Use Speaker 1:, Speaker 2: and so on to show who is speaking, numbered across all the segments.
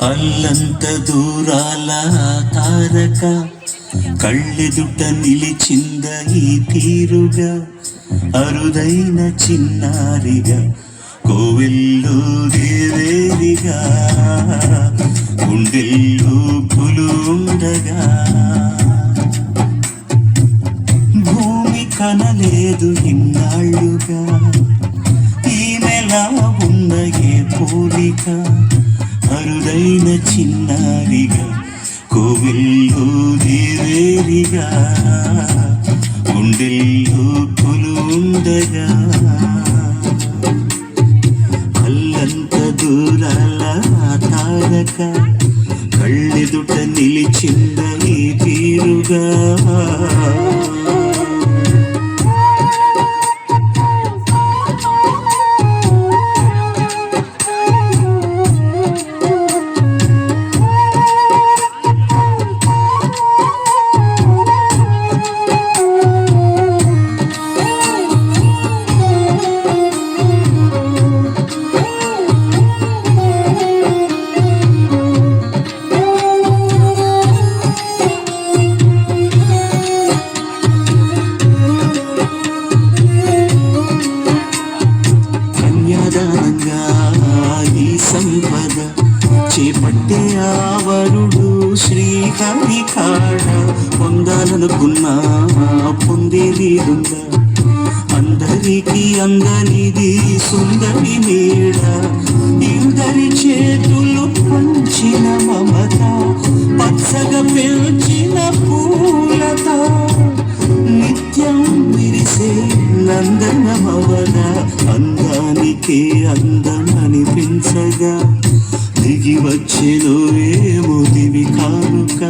Speaker 1: అల్లంత దూరాల తారక కళ్ళెదుట నిలిచింద ఈ తీరుగా అరుదైన చిన్నారిగా కోవెల్లో దేవేరిగా గుండెల్లో పులుండగా భూమి కనలేదు ఇన్నాళ్ళుగా ఈమెలా ఉన్న ఏ పోలిక అరుదైన చిన్నారిగా కోవెల్లో దేవేరిగా గుండెల్లో కొలుండగా అల్లంత దూరాల తారక కళ్ళెదుట నిలిచింద ఈ తీరుగా సంపద చేపట్టే ఆవరుడు శ్రీహరి కాడ పొందాలనుకున్నా పొందేదిరుందా అందరికీ అందనిది సుందరి నీడ ఇందరి చేతులు పంచిన మమత పచ్చగా పెంచిన పూలత నిత్యం విరిసే నందనమవన అందానికే అందం అనిపించగా దిగి వచ్చేదో ఏమో దివి కానుక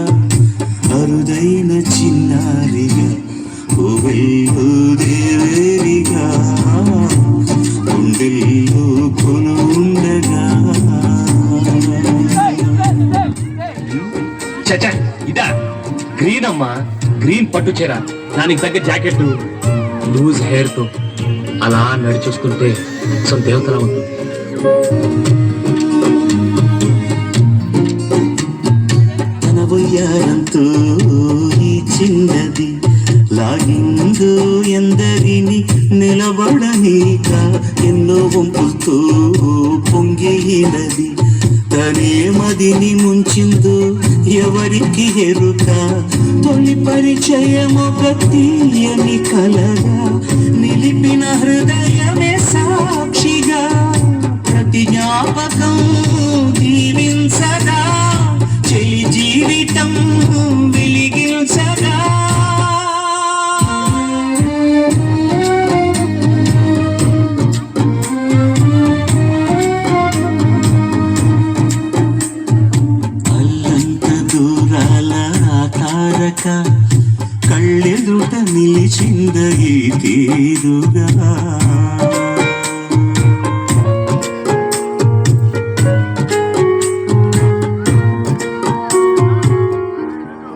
Speaker 1: అరుదైన చిన్నారిగా కోవెల్లో దేవేరిగా గుండెల్లో కొనుండగా
Speaker 2: చచ్చా ఇదా గ్రీన్ అమ్మా గ్రీన్ పట్టు చీర దానికి తగ్గ జాకెట్ లూజ్ హెయిర్ తో అలా నడిచొస్తుంటే సొంత దేవతలా ఉంటుంది.
Speaker 1: తన వయ్యారంతో ఈ చిన్నది లాగిందో ఎందరిని నిలబడనీక ఎన్నో వంపులతో పొంగినది తనే మదిని ముంచిందో ఎవరికి ఎరుక తొలి పరిచయం ఒక తీయని కలగా నిలిపిన హృదయమే సాక్షిగా ప్రతి జ్ఞాపకం దీవించగా చెలి జీవితం వెలిగించగా తారక కళ్ళెదుట నిలిచింద ఈ తీరుగా